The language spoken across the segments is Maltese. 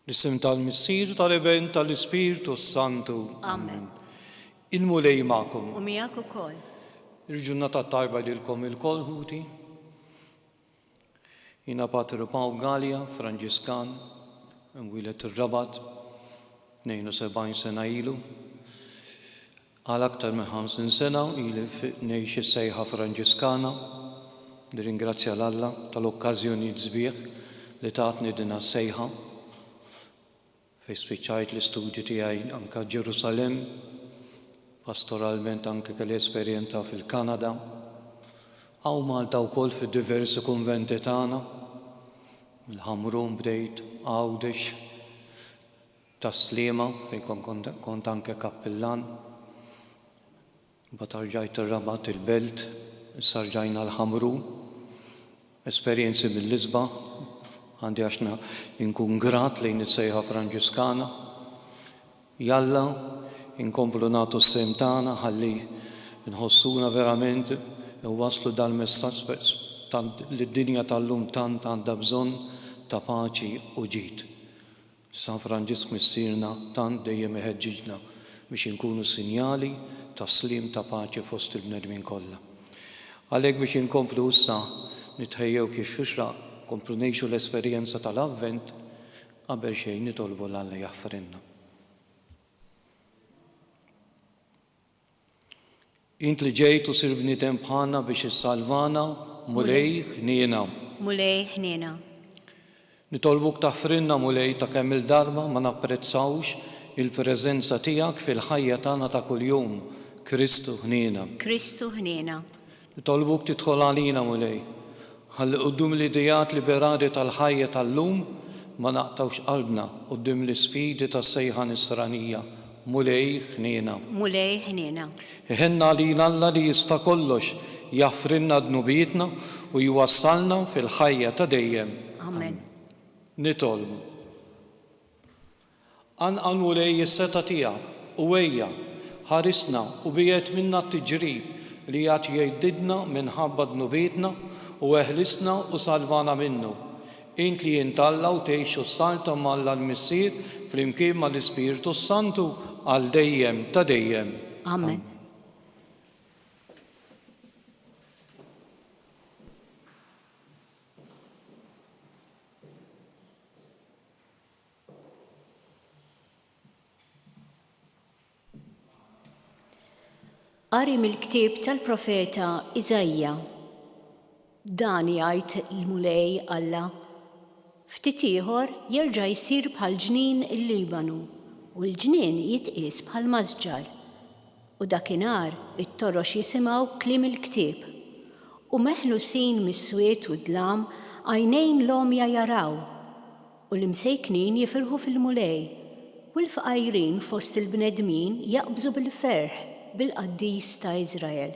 L-isem tal-Missier tal-Eben tal-Ispiritu Santu. Amen. Il-mulej ma'kom. U miegħek ukoll. Il-ġurnata tajba lilkom il-kol ħuti. Jina Patru Paw Gallia, Franġiskan, mwilet ir-Rabat, 72 sena ilu. Għal aktar minn 50 sena ili ngħix is-sejħa Franġiskana. Nirringrazzja l-Alla tal-okkażjoni sbieħ li tatni din is-sejħa. Fej spiċċajt l-istudji tiegħi anke Ġerusalemm, pastoralment anke kelli esperjenza fil-Kanada, għaw Malta wkoll fid-diversi kunventi tagħna, il-Ħamrun bdejt, Għawdex, Taslima fejn kont anke kappillan, mbagħad rġajt ir-Rabat il-Belt, issa rġajna l-Ħamrun, esperjenzi mill-Isba, għandi għaxna inkun grat lejn is-sejħa Franġiskana. Jalla inkomplu nagħtu s-sem tagħna ħalli nħossuna verament waslu dal-messaġġ li d-dinja tal-lum tant għandha bżonn ta' paċi u ġid. San Franġisk missierna tant dejjem iħeġġiġna biex inkunu sinjali ta' slim ta' paċi fost il-bnedmin kollha. Għalhekk biex inkomplu issa nitħejjew kif xixraq komplu ngħixu l-esperjenza tal-Avvent qabel xejn nitolbu l-Alla jaħfrinna. Int li ġejt u sir bniedem bħalna biex issalvana mulej ħniena. Mulej ħniena. Nitolbuk taħfrinna mulej ta' kemm il-darba ma napprezzawx il-preżenza tiegħek fil-ħajja tagħna ta' kuljum. Kristu ħniena. Kristu ħniena. Nitolbuk tidħol għalina mulej. ħalli quddiem l-idejat liberali tal-ħajja tal-lum ma naqtawx qalbna quddiem l-isfidi tas-sejħa nisranija. Mulej ħniena. Mulej ħniena. Iħenna lina Alla li jista' kollox jaffrinna dnubietna u jwassalna fil-ħajja ta' dejjem. Amen. Nitolbu. Anqal mulej is-seta tiegħek u wejja ħarisna u biet minna t-tiġrib li jgħat jgħididna minħabba dnubietna u eħlisna u salvana minnu. Int li jintalla u tgħixu s-salta mal l-Missier flimkien mal-Ispiritu Santu għal dejjem ta' dejjem. Amen. Qari mill-ktieb tal-profeta Iżajja. Dan jgħid il-mulej Alla. Ftit ieħor jerġa' jsir bħal ġnien il-Libanu u l-ġnien jitqies bħal mażġar. U dakinhar it-torox jisimgħu kliem il-ktieb. U meħlusin mis-swied u dlam għajnejn l-omja jaraw. U l-imsejknin jifirħu fil-mulej. U l-fqajrin fost il-bnedmin jaqbżu bil-ferħ bil-qaddis ta' Iżrael.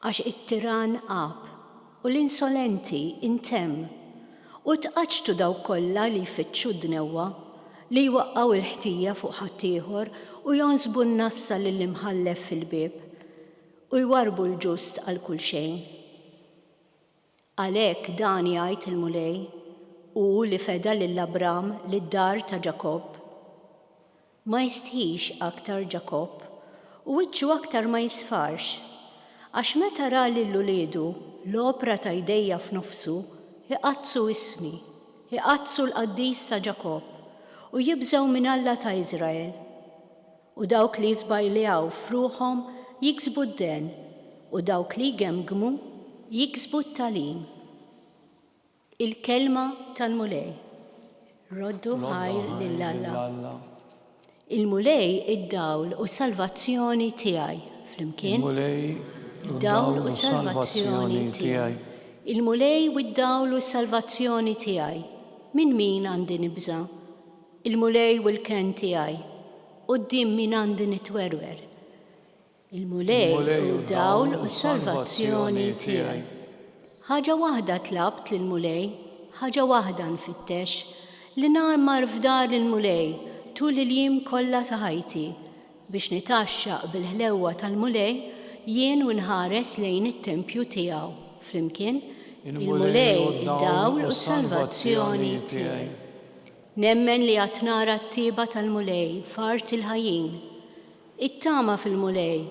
Għax it-tiran qab u l-insolenti intemm u tqaċtu daw kollha li jfittxu d-dnewwa li jwaqqgħu il-ħtija fuq ħaddieħor u jonsbu n-nassa lill-imħallef fil-bieb u jwarbu l-ġust għal kull xejn. Għalhekk dan jgħid il-mulej u li feda lill-Abram lid-dar ta' Ġakobb. Ma jistħix aktar Ġakobb u wiċċu aktar ma jisfarx, għax meta ra lill-uliedu l-opra ta' jdejja f'nofsu, iqazzu ismi, iqazzu l-qaddis ta' Ġakobb u jibżgħu minn Alla ta' Iżrael. U dawk li jżbajljaw f'ruħhom jiksbu d-den u dawk li jgemgmu jiksbu t-talim. Il-kelma tal-mulej. Roddu ħajr lill-Alla. Il-mulej id-dawl u salvazzjoni tiegħi. Flimkien? Id-dawl u salvazzjoni tiegħi. Il-mulej u d-dawl u salvazzjoni tiegħi. Min għandi nibża? Il-mulej u l-ken tiegħi. Quddiem min għandi nitwerwer. Il-mulej u d-dawl u salvazzjoni tiegħi. Ħaġa waħda tlabt lill-mulej, ħaġa waħda nfittex li nagħmar f'dar il-mulej tul il-jiem kollha ta' ħajti biex nitaxxaq bil-ħlewwa tal-mulej jien u nħares lejn it-tempju tiegħu. Flimkien, il-mulej id-dawl u salvazzjoni tiegħi. Nemmen li qed nara t-tieba tal-mulej f'art il-ħajjin. It-tama fil-mulej,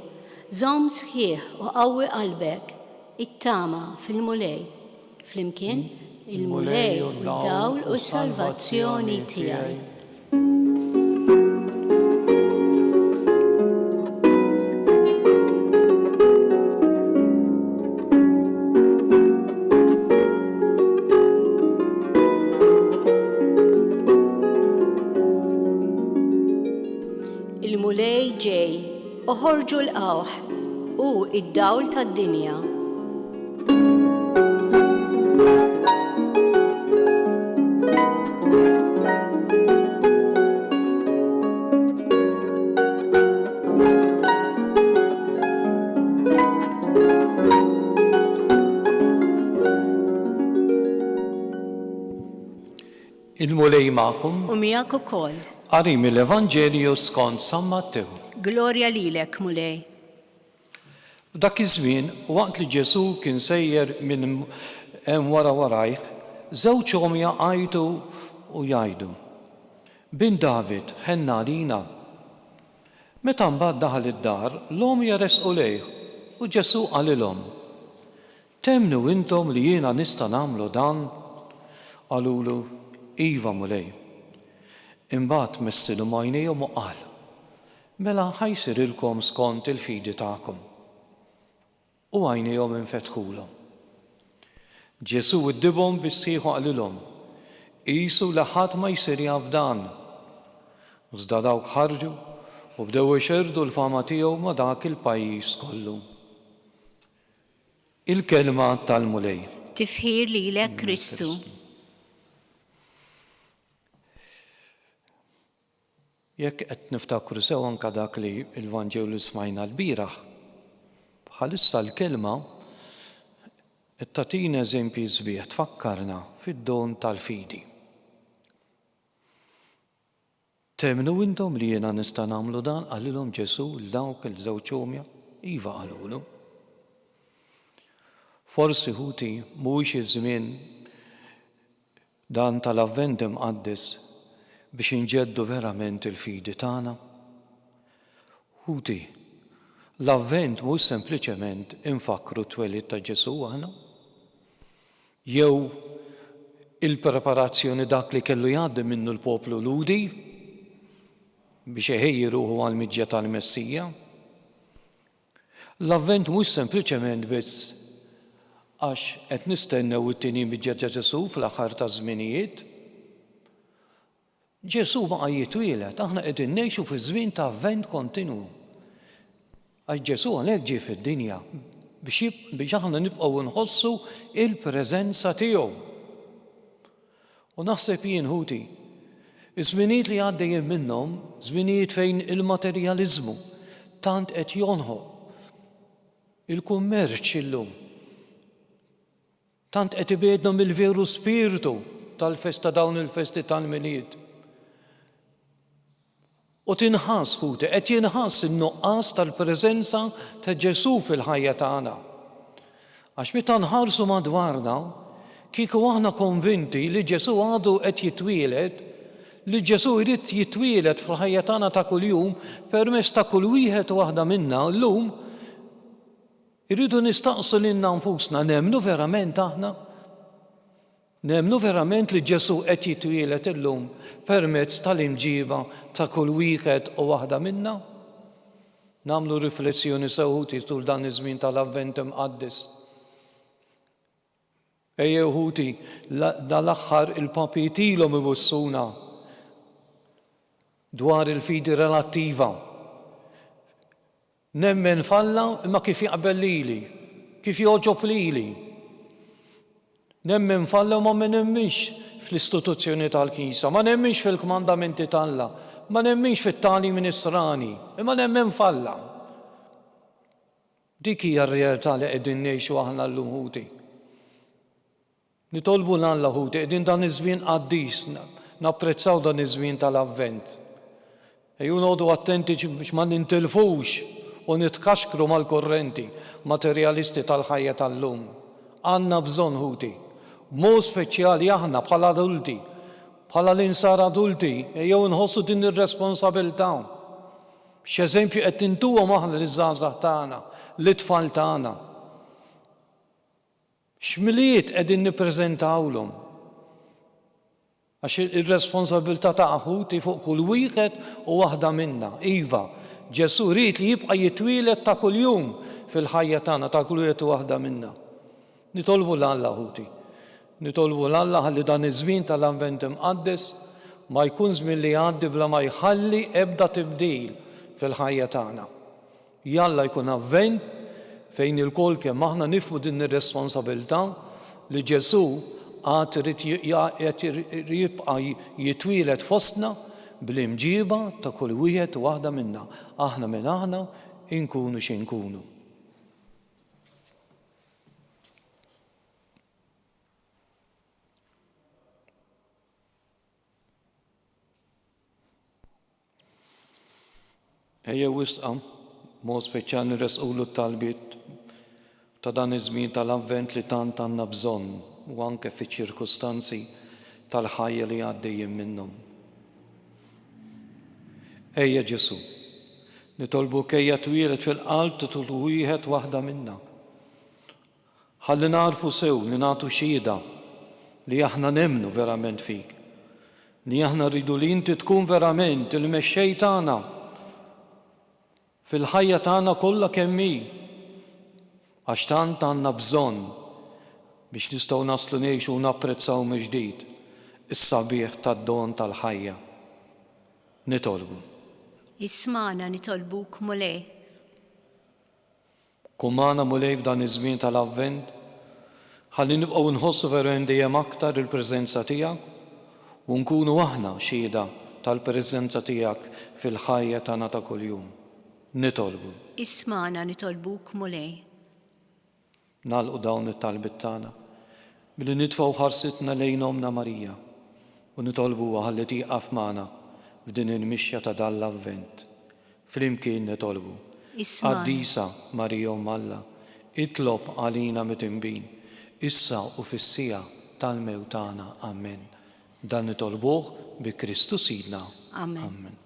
żomm sħiħ u qawwi qalbek. It-tama fil-mulej. Flimkien, il-mulej u d-dawl u s-salvazzjoni tiegħi. Il-mulej ġej, uħorġu l-qawħ u id-dawl tad-dinja. Il-mulej ma'kum U miegħek ukoll. qari mill-Evanġelju skont San Mattew. Glorja lilek, mulej. F'dak iż-żmien, waqt li Ġesu kien sejjer minn hemm wara warajh, żewġ omja qajdu u jgħidu: Bin David, ħenna għalina. Meta mbagħad daħal id-dar, l-omja resqu lejh u Ġesu qalilhom: Temnu intom li jiena nista' nagħmlu dan? Qalulu: Iva mulej. Imbagħad messilu majnejhom u qal: Mela ħajsirilkom skont il-fidi tagħkom. U għajnejhom infetħulhom. Ġesu iddibhom bis-sħiħ u qalilhom: Qisu li ħadd ma jsir jaf dan. Iżda dawk ħarġu u bdew ixerdu l-fama tiegħu ma' dak il-pajjiż kollu. Il-kelma tal-mulej. Tifħir lilek Kristu. Jekk qed niftakru sew anke dak li l-Vanġelu smajna l-bieraħ, bħalissa l-kelma qed tagħtina eżempji sbieħ tfakkarna fid-don tal-fidi. Temnu intom li jiena nista' nagħmlu dan? Qalilhom Ġesu l dawk il-żewġ omja? Iva qalulu. Forsi ħuti mhuwiex iż-żmien dan tal-Avvent imqaddis biex inġeddu verament il-fidi tagħna. Ħuti, l-Avvent mhux sempliċement infakru t-twelid ta' Ġesu aħna, jew il-preparazzjoni dak li kellu jgħaddi minnu l-poplu ludi biex iħejjiruhu għall-miġja tal-Messija. L-Avvent mhux sempliċement biss għax qed nistennew it-tieni miġja ta' Ġesu fl-aħħar ta' żminijiet. Ġesu baqa' jitwielet, aħna qegħdin ngħixu fi żmien ta' avvent kontinwu. Għax Ġesu għalhekk ġie fid-dinja biex aħna nibqgħu nħossu il-preżenza tiegħu. U naħseb jien ħuti, iż-żminijiet li għaddejjin minnhom, żminijiet fejn il-materjaliżmu tant qed jonħoq, il-kummerċ illum, tant qed ibedna mill-veru spiritu tal-festa dawn il-festi tal-milied. U tinħass ħuti, qed jinħass in-nuqqas tal-preżenza ta' Ġesu fil-ħajja tagħna. Għax meta nħarsu madwarna, kieku aħna konvinti li Ġesu għadu qed jitwieled, li Ġesu jrid jitwieled fil-ħajja tagħna ta' kuljum permezz ta' kull wieħed u waħda minna llum, irridu nistaqsu lilna nfusna, nemmnu verament aħna? Nemmnu verament li Ġesu qed jitwieled illum permezz tal-imġiba ta' kull wieħed u waħda minna? Nagħmlu riflessjoni sewħuti tul dan iż-żmien tal-Avvent imqaddis. Ejjew ħuti, dal-aħħar il-papi tilhom ibussuna dwar il-fidi relattiva. Nemmen falla imma kif jaqbel lili, kif joġob lili. Nemmen falla ma nemminx fl-istituzzjoni tal-Knisja, ma nemminx fil-kmandamenti tal-Alla, ma nemminx fit-tagħlim ministrani, imma nemmen falla. Dik hija r-realtà li qegħdin ngħixu aħna llum ħuti. Nitolbu l-Alla ħuti, qegħdin dan iż-żmien qaddis, napprezzaw dan iż-żmien tal-Avvent. Ejju noqgħdu attenti biex ma nintilfux u nitkaxkru mal-korrenti materjalisti tal-ħajja tal-lum. Għandna bżonn ħuti, mod speċjali aħna bħala adulti, bħala l-insar adulti, jew nħossu din ir-responsabilità. X'eżempju qed intuhom aħna liż-żgħażagħ tagħna, l-itfal tagħna. X'miliet qegħdin nippreżentawlhom. Għax ir-responsabilità ta' aħuti fuq kull wieħed u waħda minna. Iva, Ġesu rid li jibqa' jitwieled ta' kuljum fil-ħajja tagħna ta' kull wieħed u waħda minna. Nitolbu l-Alla aħuti. Nitolbu l-Alla ħalli dan iż-żmien tal-Avvent imqaddes ma jkun żmien li jgħaddi bla ma jħalli ebda tibdil fil-ħajja tagħna. Jalla jkun avvent fejn il-kol kemm aħna nifhmu din ir-responsabilità li Ġesu għad jibqa' jitwieled fostna bl-imġiba ta' kull wieħed u waħda minna. Aħna minn aħna inkunu x'inkunu. Ejja wisqa, mod speċjali nresqulu t-talbiet ta' dan iż-żmien tal-Avvent li tant għandna bżonn u anke fiċ-ċirkustanzi tal-ħajja li għaddejjin minnhom. Ejja Ġesu, nitolbu kejja twieled fil-qalb ta' kull wieħed waħda minna. Ħalli narfu sew li nagħtu xhieda li aħna nemmnu verament fik. Li aħna rridu li inti tkun verament il-mexxej tagħna fil-ħajja tagħna kollha kemm hi. Għax tant għandna bżonn biex nistgħu naslu ngħixu u napprezzaw mill-ġdid is-sabiħ tad-don tal-ħajja. Nitolbu. Ismana nitolbuk mulej. Kun magħna mulej f'dan iż-żmien tal-Avvent, ħalli nibqgħu nħossu verament dejjem aktar il-preżenza tiegħek u nkunu aħna xhieda tal-preżenza tiegħek fil-ħajja tagħna ta' kuljum. Nitolbu. Ismana nitolbuk mulej. Nagħlqu dawn it-talbit tagħna billi nitfgħu ħarsitna lejn Omna Marija u nitolbuha ħalli tieqaf magħna f'din il-mixja ta' dan l-Avvent. Flimkien nitolbu. Qaddisa Marija Umm Alla, itlob għalina mit-inbin, issa u fis-sija tal-mewt tagħna. Amen. Dan nitolbuh bi Kristu Sidna. Amen. Amen.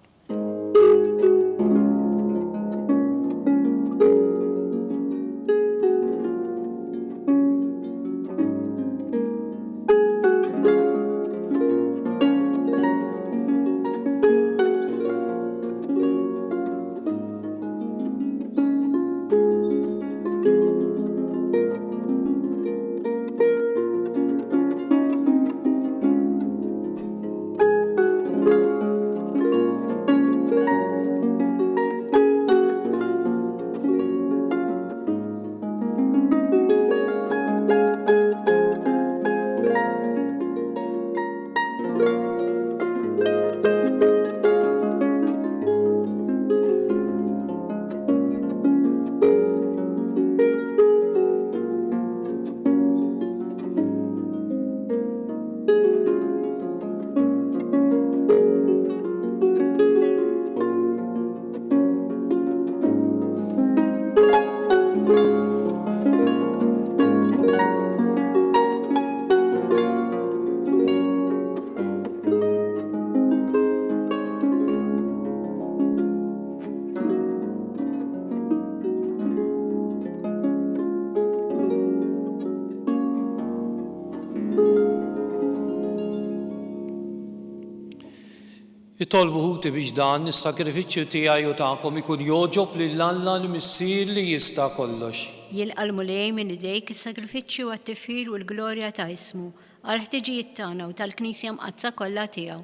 Itolbu ħuti biex dan is-sakrifiċċju tiegħi u tagħkom ikun joġob lill-Alla l-Missier li jista' kollox. Jilqal mulej minn idejk is-sakrifiċċju għat-tifħir u l-glorja ta' ismu għal ħtiġijiet tagħna u tal-Knisja mqazza kollha tiegħu.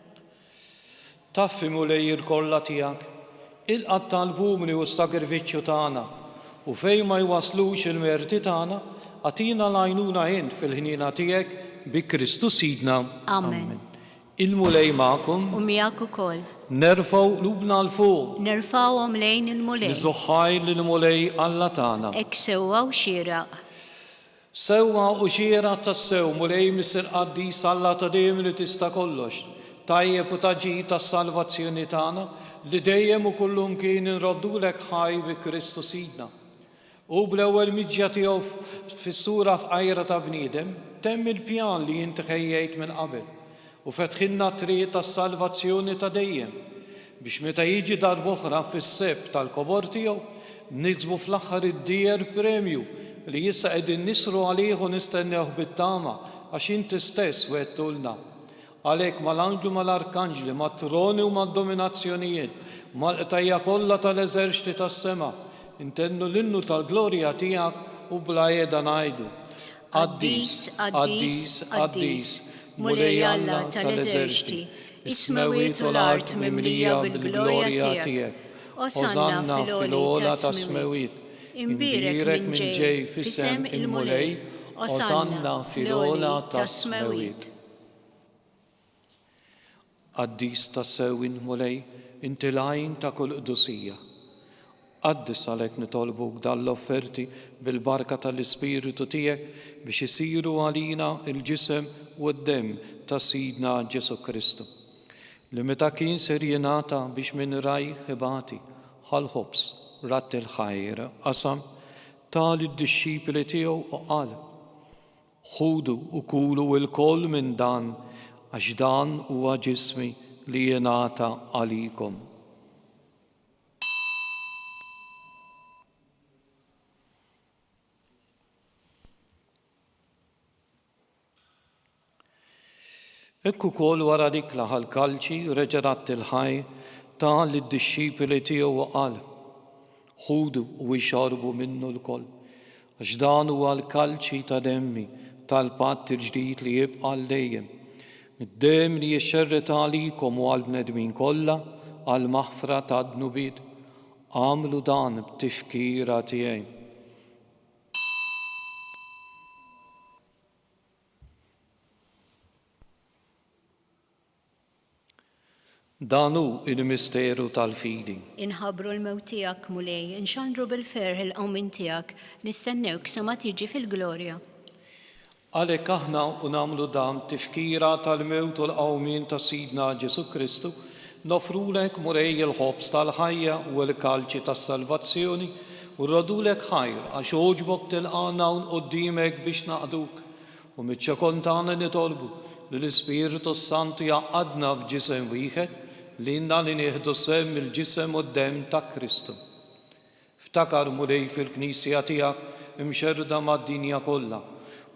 Taffi mulej il-kollha tiegħek, ilqa' tal-bumni u s-sakrifiċċju tagħna u fejn ma jwaslux il-merti tagħna għatina l-għajnuna int fil-ħniena tiegħek bi Kristu Sidna. Amen. Il-mulej magħkom. U miegħek ukoll. Nerfgħu qlubna l fuq. Nerfgħuhom lejn il-mulej. Niżoħħaj lill-mulej Alla tagħna. Hekk sewwa u xieraq. Sewwa u xieraq tas-sew mulej Missier Qaddis Alla ta' dejjem li tista' kollox. Tajjeb u taġġid tas-salvazzjoni tagħna li dejjem u kullum kien inroddulek ħaj bi Kristu Sidna. U bl-ewwel miġja tiegħu fis-sura f'qajra ta' bniedem temm il-pjan li inti ħejjejt minn qabel. u fetħinna triq tas-salvazzjoni ta' dejjem biex meta jiġi darb'oħra fis-seb tal-kobor tiegħu niksbu fl-aħħar id-dier premju li issa qegħdin nisru għalih u nistennewh bit-tama għax inti stess wettulna. Għalhekk mal-anġlu mal-arkanġli, mat-troni u mad-dominazzjonijiet, mal-qtajja kollha tal-eżerċiti tas-sema, intennu l-innu tal-glorja tiegħek u bla jeda ngħidu. Qaddis, qaddis, qaddis, mulej Alla tal-eżerċiti, is-smawiet u l-art mimlija bil-glorja tiegħek. Osanna fil-għola tas-smawiet, imbirek minn ġej fis-sem il-mulej, osanna fil-għola tas-smawiet. Qaddis tas-sewwin mulej, inti l-għajn ta' kull qdusija. Qaddis għalhekk nitolbuk dal-offerti bil-barka tal-Ispiritu tiegħek biex isiru għalina il-ġisem u d-dem ta' Sidna Ġesu Kristu. Li meta kien ser jingħata biex minn rajh ibati ħal-ħobs ratt il-ħajr qasam tal-id-dixxipli tiegħu u qal: ħudu u kulu l-koll minn dan għax dan huwa ġismi li jingħata għalikom. Ekku kol wara dik laħal kalċi reġerat il-ħaj ta' lid-dixxipli tiegħu u qal: ħudu u jxorbu minnu l-koll għax dan huwa l-kalċi ta' demmi tal-patt il-ġdid li jibqa' l-dejjem. Id-dem li jixxerret għalikom u għal-bnedmin kollha għal-maħfra ta' dnubiet. Għamlu dan b'tifkira tiegħi. Dan hu il-misteru tal-fidi. Inħabru l-mewt tiegħek mulej, inxandru bil-ferħ il-qawmin tiegħek, nistennewk sa ma tiġi fil-glorja. Għalhekk aħna u nagħmlu dan tifkira tal-mewt u l-qawmin ta' Sidna Ġesu Kristu, nofrulek mulej il-ħobs tal-ħajja u l-kalċi tas-salvazzjoni u rradulek ħajr għax oġbok tilqana hawn quddiemek biex naqduk u miċ-ċekon tagħna nitolbu li l-Ispiritu Santu jaqgħadna f'ġisem wieħed li inna li nieħdu sem il-ġisem u d-dem ta' Kristu. Ftakar mulej fil-Knisja tiegħek imxerda mad-dinja kollha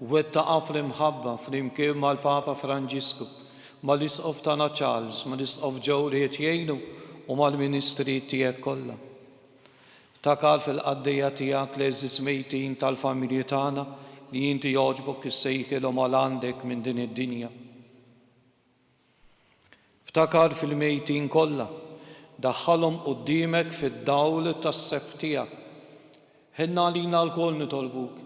u wettaqa' fl-imħabba flimkien mal-Papa Franġisku, mal-Isqof tagħna Charles, mal-Isqof Joe li qed jgħinu u mal-Ministri tiegħek kollha. Ftakar fil-qaddejja tiegħek l-eżis mejtin tal-familji tagħna li inti jogħġbok issejħilhom għal għandek minn din id-dinja. Ftakar fil-mejtin kollha, daħħalhom quddiemek fid-dawl tas-seb tiegħek. Ħenna għalina l-koll nitolbuk,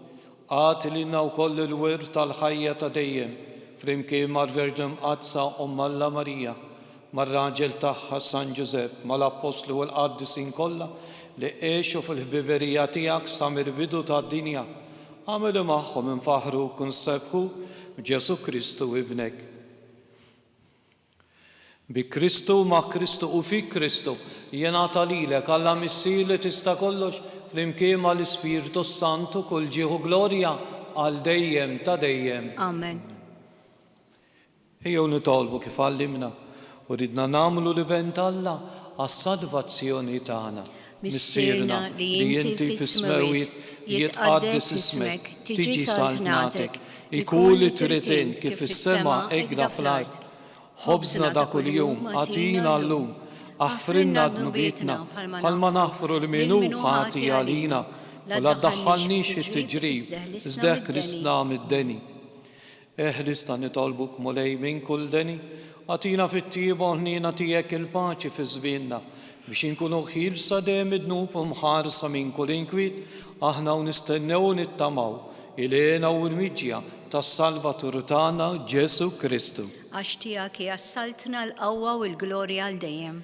għati lilna wkoll il-wirt tal-ħajja ta' dejjem, flimkien mar-Verġin Qadsa Omma Alla Marija, mar-raġel tagħha San Ġusepp, mal-Apostlu u l-Qaddisin kollha li għexu fil-ħbiberija tiegħek sa mill-bidu tad-dinja. Għamelu magħhom infaħru u nsebħu b'Ġesu Kristu ibnek. Bi Kristu, ma' Kristu u fi Kristu jingħata lilek Alla Missir li tista' kollox flimkien mal-Ispiritu Santu kull ġieħu glorja għal dejjem ta' dejjem. Amen. Ejjew nitolbu kif għallimna u ridna nagħmlu li bent Alla għas-salvazzjoni tagħna. Missierna li inti fis-smawiet jitqaddis ismek, tiġi saltnatek, ikun li trid int kif fis-sema hekk fl-art. Ħobżna da kuljum għatina llum, aħfrinna dnubietna bħalma naħfru l-minu ħati għalina u la ddaħħalniex fit-tiġrib iżda ħrisna mid-deni. Ħrisna nitolbuk mulej minn kull deni, għatina fit-tiebu ħnina tiegħek il-paċi fi żmienna biex inkunu ħilsa dejjem id-dnub u mħarsa minn kull inkwiet, aħna u nistennew nittamaw ilena u l-miġja tas-Salvatur tagħna Ġesu Kristu. Għax tiegħek jassaltna l-qawwa u l-glorja għal dejjem.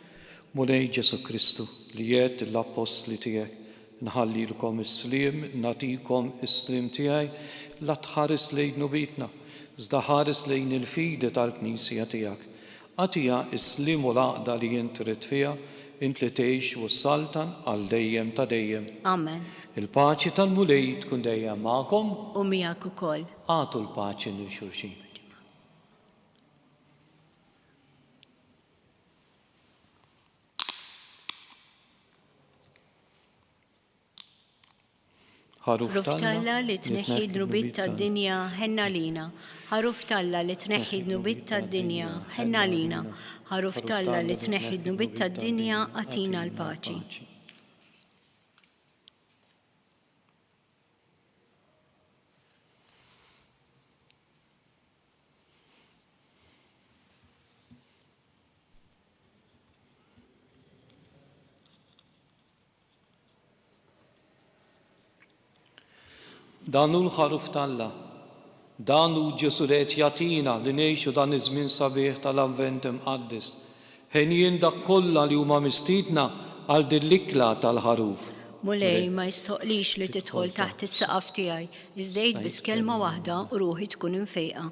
Mulej Ġesu Kristu li jgħid l-apostli tiegħek nħallilkom is-sliem, nagħtikom is-sliem tiegħi la tħares lejn nubietna, iżda ħares lejn il-fidi tal-Knisja tiegħek. Għatija is-sliem u l-għaqda li jint trid fiha, int li tgħix u s-saltan għal dejjem ta' dejjem. Amen. Il-paċi tal-mulej tkun dejjem magħkom U miegħek ukoll. għatu l-paċi lil xulxin. Ħaruf Alla li tneħħi d-nubit tad-dinja ħenna lina. Ħaruf Alla li tneħħi d-nubit tad-dinja ħenna lina. Ħaruf Alla li tneħħi d-nubit tad-dinja atina l-paċi. Dan hu l-ħaruf Alla. Dan hu Ġesu li qed jagħtina li ngħixu dan iż-żmien sabiħ tal-Avvent imqaddis. Ħenjien dak kollha li huma mistiedna għal din l-ikla tal-ħaruf. Mulej ma jistoqlix li tidħol taħt is-saqaf tiegħi, iżdejt biss kelma waħda u ruħi tkun infejqa.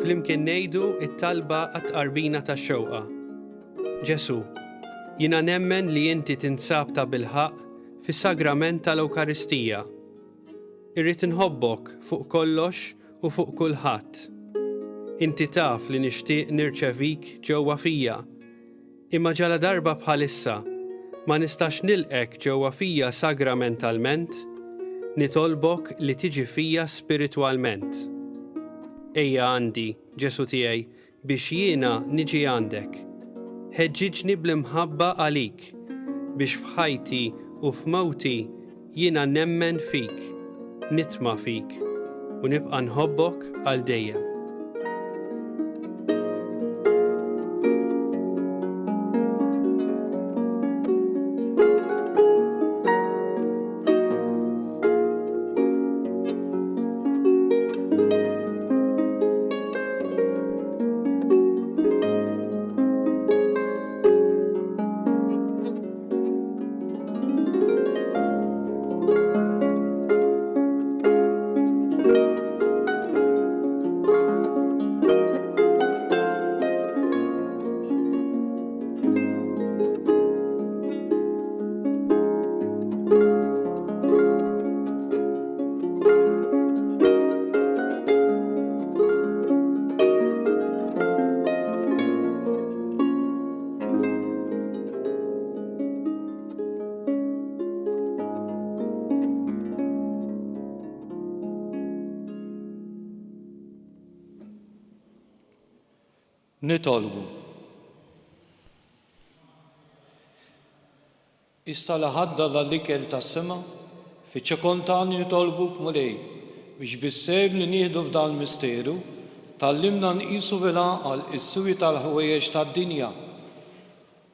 Flimkien ngħidu it-talba għat-qarbina tax-xewqa. Ġesu, jiena nemmen li inti tinsab ta' bilħaq fis-sagrament tal-Ewkaristija. Irrid inħobbok fuq kollox u fuq kulħadd. Inti taf li nixtieq nirċevik ġewwa fija, imma ġala darba bħalissa ma nistax nilqek ġewwa fija sagramentalment, nitolbok li tiġi fija spiritwalment. Ejja għandi, Ġesu tiegħi, biex jiena niġi għandek. Ħeġġiġni bl-imħabba għalik, biex f'ħajti u f'mawti jiena nemmen fik, nitma fik, u nibqa' nħobbok għal dejjem. Nitolbu. Issa laħadda l-ikel tas-sema, fiċ-ċekontani nitolbuk mulej biex bissejb li nieħdu f'dan misteru tallimna nqisu bil-għaqal is-suwi tal-ħwejjeġ tad-dinja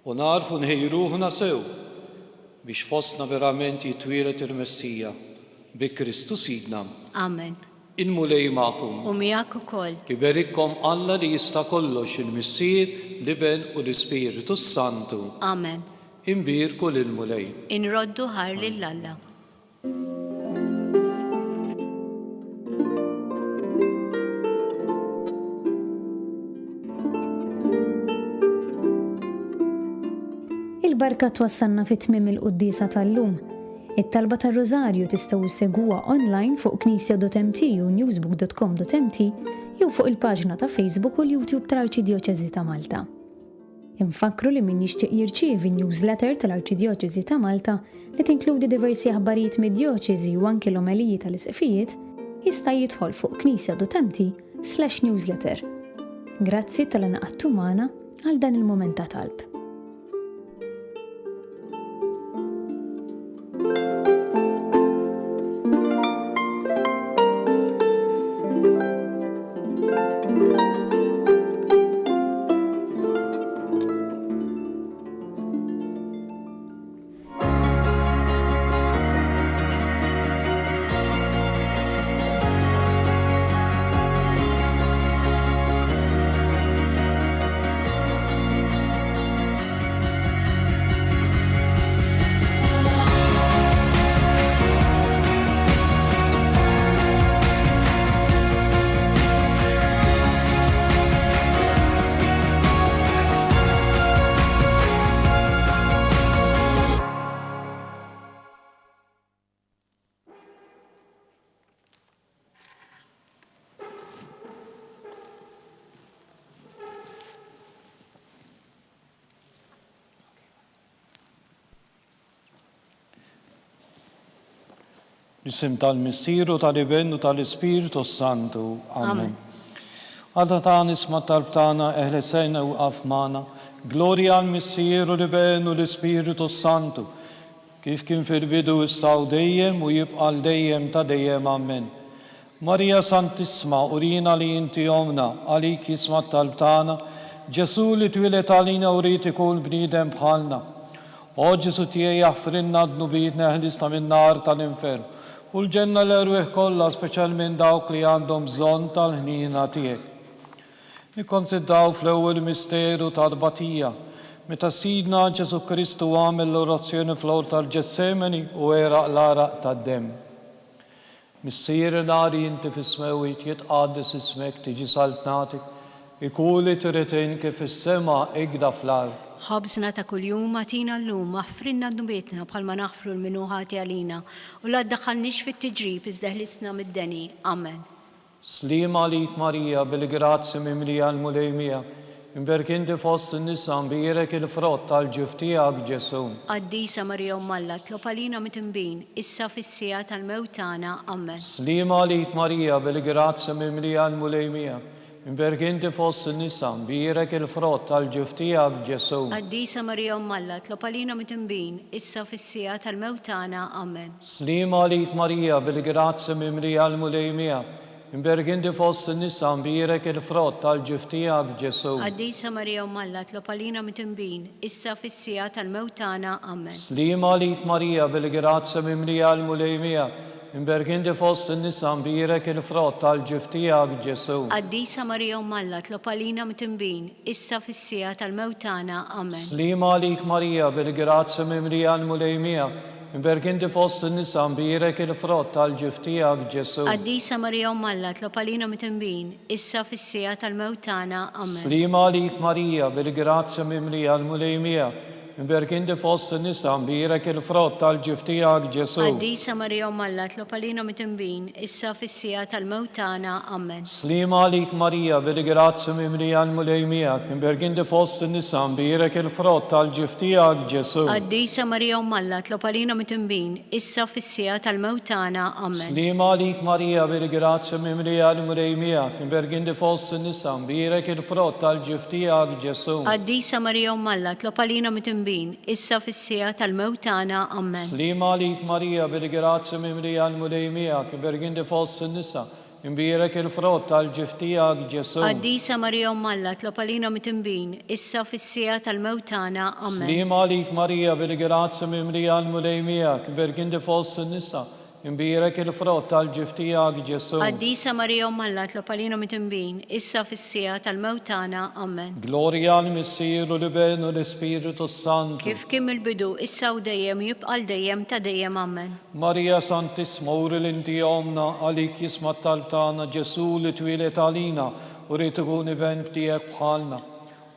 u narfu nħejruħna sew biex fostna verament jitwielet il-Messija bi Kristu Sidna. Amen. Il-mulej ma'kum. U miegħek ukoll. Iberikkom Alla li jista' kollox il-Missier, l-Iben u l-Ispiritu Santu. Amen. Imbirku lil-mulej. Inroddu ħar lill-Alla. Il-barka twassalna fit-tmiem il-Quddisa tal-lum. It-talba tar-Rożarju tistgħu ssegwuha online fuq knisja.mt u newsbook.com.mt jew fuq il-paġna ta' Facebook u l-YouTube tal-Arċidjoċeżi ta' Malta. Infakru li min jixtieq jirċievi newsletter tal-Arċidjoċeżi ta' Malta li tinkludi diversi aħbarijiet mid-djoċeżi u anke l-omeliji tal-isqifijiet jista' jidħol fuq knisja.mti/newsletter. Grazzi tal-inaqadtu magħna għal dan il-mument ta' talb. Bism tal-Missieru, tal-Ibn u tal-Ispiritu Santu. Amen. Għadda ta' nisma tal-btana eħle sejna u għafmana. Gloria għal-Missieru, l-Ibn u l-Ispiritu Santu. Kif kien fil-bidu issaw dejjem u jibqal dejjem ta' dejjem. Amen. Marija Santisma, urina li inti omna, għalik jisma tal-btana. Ġesu li twilet għalina u riti kull bnidem bħalna. O Ġesu tiegħi jaħfrinna d-nubitna eħlisna minn nar tal-infern. U l-ġenna l-erweħ kollha speċjalment dawk li għandhom bżonn tal-ħnina tiegħek. Nikkonsidraw fl-ewwel misteru tal-batija, meta Sidna Ġesu Kristu għamel l-orazzjoni fl-or tal-Ġessemani u eraq l-araq tad-dem. Missier nari inti fis-smewit jitqaddis ismek tiġi saltnatik, ikuli tiritin kif is-sema igda fl-ard. ħabsna ta' kuljum atina llum aħfrinna d-nubietna bħalma naħfru l-minuħati għalina u la ddaħħalniex fit-tiġrib iżda ħlisna mid-deni. Amen. Slima għalik Marija bil-grazzi mimlija l-mulejmija, imberkinti fost n-nisa mbirek il-frott tal-ġuf tiegħek Ġesu. Qaddisa Marija Ummalla tlob għalina mit-imbin, issa fis-sija tal-mewtana. Amen. Slima għalik Marija bil-grazzi mimlija l-mulejmija, imberkinti fost n-nisa mbirek il-frott tal-ġuf tiegħek Ġesu. Qaddisa Marija Ummalla tlob għalina mit-imbin, issa fis-sija tal-mewtana. Amen. Slima għalik Marija bil-grazzi mimlija l-mulejmija, imberkinti fost n-nisa mbirek il-frott tal-ġuf tiegħek Ġesu. Qaddisa Marija Ummalla tlob għalina mit-imbin, issa fis-sija tal-mewtana. Amen. Slima għalik Marija bil-grazzi mimlija l-mulejmija, imberkinti fost n-nisa mbirek il-frott tal-ġuf tiegħek Ġesu. Qaddisa Marija Ummalla tlob għalina mit-imbin, issa fis-sija tal-mewtana. Amen. Slima għalik Marija bil-grazzi mimlija l-mulejmija, imberkinti fost n-nisa mbirek il-frott tal-ġuf tiegħek Ġesu. Qaddisa Marija Ummalla tlob għalina mit-imbin, issa fis-sija tal-mewtana. Amen. Slima għalik Marija bil-grazzi mimlija l-mulejmija, imberkinti fost n-nisa mbirek il-frott tal-ġuf tiegħek Ġesu. Qaddisa Marija Ummalla tlob għalina mit-imbin, issa fis-sija tal-mewtana. Amen. Slima għalik Marija bil-grazzi mimlija l-mulejmija, imberkinti fost n-nisa mbirek il-frott tal-ġuf tiegħek Ġesu. Qaddisa Marija Ummalla tlob għalina mit-imbin, issa fis-sija tal-mewtana. Amen. Slima għalik Marija bil-grazzi mimlija l-mulejmija, imberkinti fost n-nisa mbirek il-frott tal-ġuf tiegħek Ġesu. Qaddisa Marija Ummalla tlob għalina mit-imbin, issa fis-sija tal-mewtana. Amen. Slima għalik Marija bil-grazzi mimlija l-mulejmija, imberkinti fost n-nisa imbirek il-frott tal-ġuf tiegħek Ġesu. Qaddisa Marija Ummalla tlob għalina mit-imbin, issa fis-sija tal-mewtana. Amen. Slima għalik Marija bil-grazzi mimlija l-mulejmija, imberkinti fost n-nisa imbirek il-frott tal-ġuf tiegħek Ġesu. Qaddisa Marija Ummalla tlob għalina mit-imbin, issa fis-sija tal-mewtana. Amen. Gloria għal-Missieru l-Ibn u l-Ispiritu Santu. Kif kien il-bidu, issa u dejjem jibqal dejjem ta' dejjem. Amen. Marija Santisma uri l-inti omna għalik jisma tal-tana Ġesu li twilet għalina u rritu kun ibn btijek bħalna.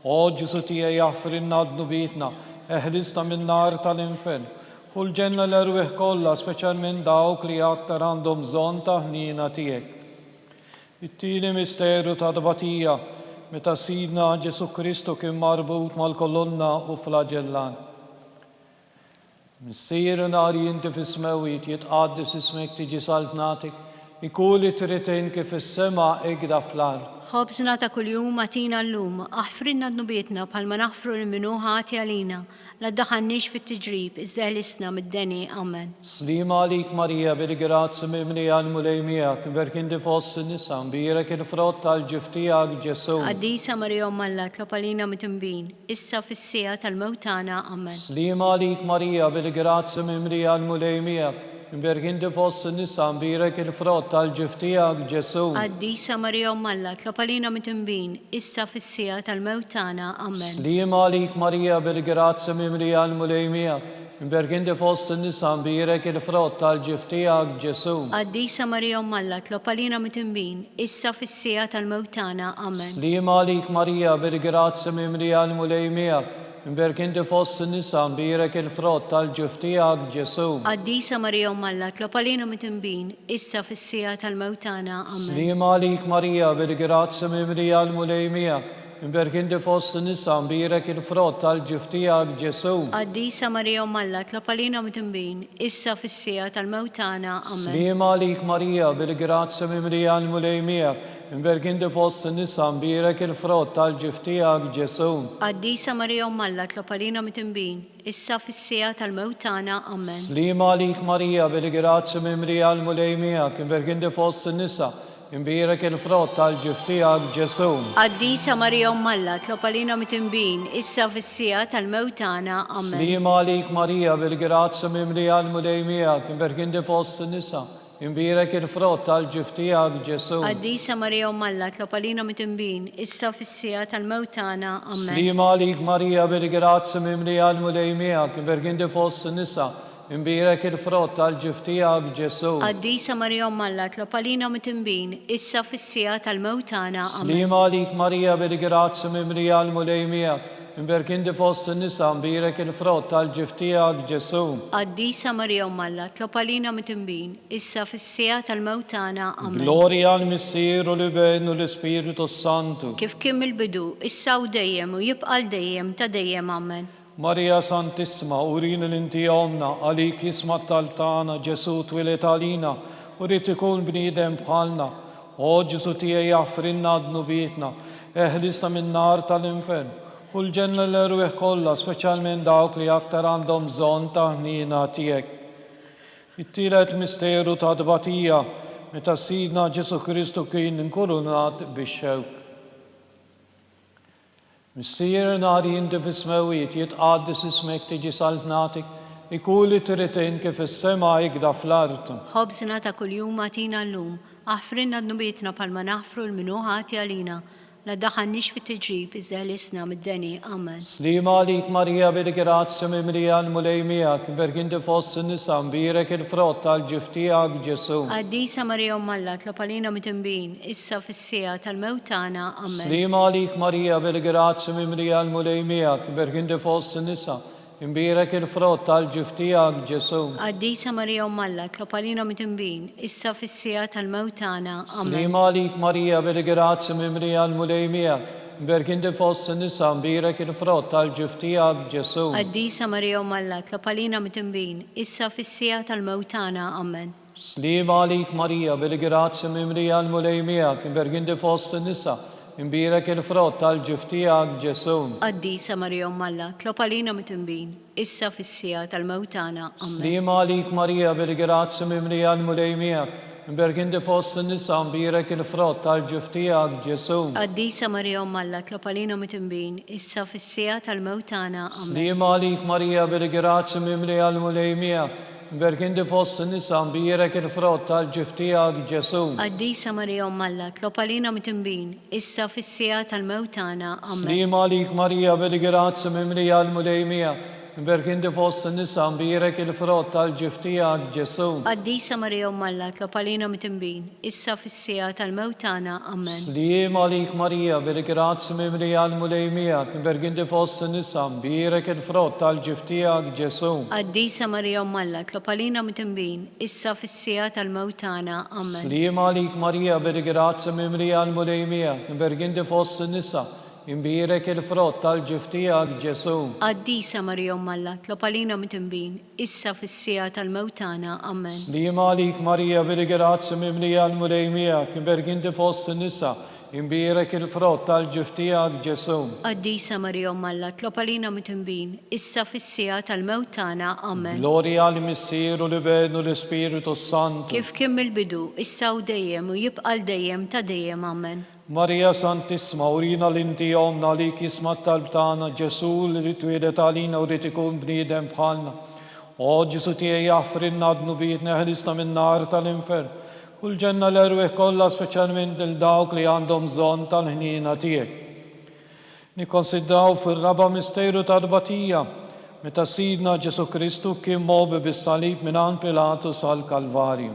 O Ġesu tiegħi jaħfrinna d-nubitna, eħlisna minn nar tal-infern. Kull ġenna l-erweħ kollha speċjalment dawk li aktar għandhom bżonn ta' ħnina tiegħek. It-tieni misteru ta' dbatija, meta sidna Ġesu Kristu kien marbut mal-kolonna u flagellan. Missier nari inti fis-smewit jitqaddis ismek tiġi saltnatik, ikuli tritin kif is-sema igda fl-ard. خبزنا ta' kuljum atina llum, aħfrinna d-nubietna bħalma naħfru l-minuħa għati għalina, la ddaħannix fit-tiġrib, iżda ħlisna mid-deni, amen. Slima għalik Marija, bil-grazzi mimni għal-mulej miegħek, berkindi fost nisa, mbirek il-frott tal-ġiftijak Ġesu. Għaddisa Marija Alla, tlopalina mitimbin, issa fis-sija tal-mewtana, amen. Slima għalik Marija, bil-grazzi mimni għal-mulej miegħek, berkindi fost nisa, mbirek il-frott tal-ġiftijak Ġesu. Għaddisa Marija Alla, tlopalina mitimbin, issa fis-sija tal-mewtana, amen. Slima għalik Marija, bil-grazzi mimni għal-mulej miegħek, berkindi fost nisa, mbirek il-frott tal-ġiftijak Ġesu. Għaddisa Marija Alla, tlopalina mitimbin, issa fis-sija tal-mewtana, amen. Slima għalik Marija, bil-grazzi mimni għal-mulej miegħek, berkindi fost nisa, mbirek il-frott tal-ġiftijak Ġesu. Għaddisa Marija Alla, tlopalina mitimbin, issa fis-sija tal-mewtana, amen. Slima għalik Marija, bil-grazzi mimli għal-mulej miegħek, berkindi fost nisa, mbirek il-frott tal-ġiftijak Ġesu. Għaddisa Marija Alla, tlopalina mitimbin, issa fis-sija tal-mewtana, amen. Slima għalik Marija, bil-grazzi mimli għal-mulej miegħek, berkindi fost nisa, mbirek il-frott tal-ġiftijak Ġesu. Għaddisa Marija Alla, tlopalina mitimbin, issa fis-sija tal-mewtana, amen. Slima għalik Marija, bil-grazzi mimli għal-mulej miegħek, berkindi fost nisa, mbirek il-frott tal-ġiftijak Ġesu. Għaddisa Marija Alla, tlopalina mitimbin, issa fis-sija tal-mewtana, amen. Slima għalik Marija, bil-grazzi mimli għal-mulej miegħek, berkindi fost nisa, mbirek il-frott tal-ġiftijak Ġesu. Għaddisa Marija Alla, tlopalina mitimbin, issa fis-sija tal-mewtana, amen. Slima għalik Marija, bil-grazzi mimli għal-mulej miegħek, berkindi fost nisa, mbirek il-frott tal-ġiftijak Ġesu. Għaddisa Marija Alla, tlopalina mitimbin, issa fis-sija tal-mewtana, amen. Slima għalik Marija, bil-grazzi mimli għal-mulej miegħek, berkindi fost nisa, mbirek il-frott tal-ġiftijak Ġesu. Għaddisa Marija Alla, tlopalina mitimbin, issa fis-sija tal-mewtana, amen. Gloria al-Missir u l-Ben u l-Spiritu Santu. Kif kim il-bidu, issa u dejjem u jibqal dejjem ta' dejjem, amen. Marija Santissima, urin l-inti omna, għalik jisma tal-tana, Ġesu twilet għalina, u rrit ikun bnidem bħalna. O Ġesu tijaj jaffrinna d-nubietna, eħlisna minn nar tal-infern, u l-ġenna l-erwieħ kollha, speċjalment dawk li aktar għandhom bżonn ta' ħnina tiegħek. It-tielet misteru ta' dbatija, meta sidna Ġesu Kristu kien inkurunat bix-xewk. Missier nari inti fis-smewit jitqaddis ismek tiġi saltnatik, ikuli tritin kif is-sema igda fl-art. Ħobżna ta' kuljum atina llum, aħfrinna d-nubietna bħalma naħfru l-minuħa għati għalina, la daħannix fit-tiġrib, iżda ħlisna mid-deni, amen. Slima għalik Marija, bil-grazzi mimli għal-mulej miegħek, berkindi fost nisa, mbirek il-frott tal-ġiftijak Ġesu. Għaddisa Marija Alla, tlopalina mitimbin, issa fis-sija tal-mewtana, amen. Slima għalik Marija, bil-grazzi mimli għal-mulej miegħek, berkindi fost nisa, mbirek il-frott tal-ġiftijak Ġesu. Għaddisa Marija Alla, tlopalina mitimbin, issa fis-sija tal-mewtana, amen. Slima għalik Marija, bil-grazzi mimli għal-mulej miegħek, berkindi fost nisa, mbirek il-frott tal-ġiftijak Ġesu. Għaddisa Marija Alla, tlopalina mitimbin, issa fis-sija tal-mewtana, amen. Slima għalik Marija, bil-grazzi mimli għal-mulej miegħek, berkindi fost nisa, mbirek il-frott tal-ġiftijak Ġesu. Għaddisa Marija Alla, tlopalina mitimbin, issa fis-sija tal-mewtana, amen. Slima għalik Marija, bil-grazzi mimli għal-mulej miegħek, berkindi fost nisa, mbirek il-frott tal-ġiftijak Ġesu. Għaddisa Marija Alla, tlopalina mitimbin, issa fis-sija tal-mewtana, amen. Slima għalik Marija, bil-grazzi mimli għal-mulej miegħek, berkindi fost nisa, mbirek il-frott tal-ġiftijak Ġesu. Għaddisa Marija Alla, tlopalina mitimbin, issa fis-sija tal-mewtana, amen. Slima għalik Marija, bil-grazzi mimli għal-mulej miegħek, mberk inti fost in-nisa mbirek il-frott tal-ġif tiegħek Ġesu. Qaddisa Marija Umm Alla, tlob għalina mit-tinbin, issa fis-sija tal-mewt tagħna. Amen. Sliem għalik Marija, bil-grazzi mimlija l-mulej miegħek, mberk inti fost in-nisa mbirek il-frott tal-ġif tiegħek Ġesu. Qaddisa Marija Umm Alla, tlob għalina mit-tinbin, issa fis-sija tal-mewt tagħna. Amen. Sliem għalik Marija, bil-grazzi mimlija l-mulej miegħek, mberk inti fost in-nisa imbirek il-frott tal-ġif tiegħek Ġesu. Qaddisa Marija Umm Alla, tlob għalina mit-tinbin, issa fis-sija tal-mewt tagħna. Amen. Sliem għalik Marija, bil-grazzi mimlija l-mulej miegħek, mberk inti fost in-nisa imbirek il-frott tal-ġif tiegħek Ġesu. Qaddisa Marija Umm Alla, tlob għalina mit-tinbin, issa fis-sija tal-mewt tagħna. Amen. Gloria għal-Missier u l-Ibn u l-Ispiritu Santu. Kif kien mill-bidu, issa u dejjem u jibqa' dejjem ta' dejjem. Amen. Marija Santissima, urina l-inti omna li kismat tal-btana, Ġesu li twidet għalina u rrit ikun bniedem bħalna. O Ġesu tiegħi jaffrinna d-nubietna ħelista minn nar tal-infern. Kull ġenna l-erweħ kollha speċjalment il-dawk li għandhom bżonn tal-ħnina tiegħek. Nikkonsidraw fir-raba misteru tal-batija, meta Sidna Ġesu Kristu kien mobi bis-salib minn Pilatus għal-Kalvarju.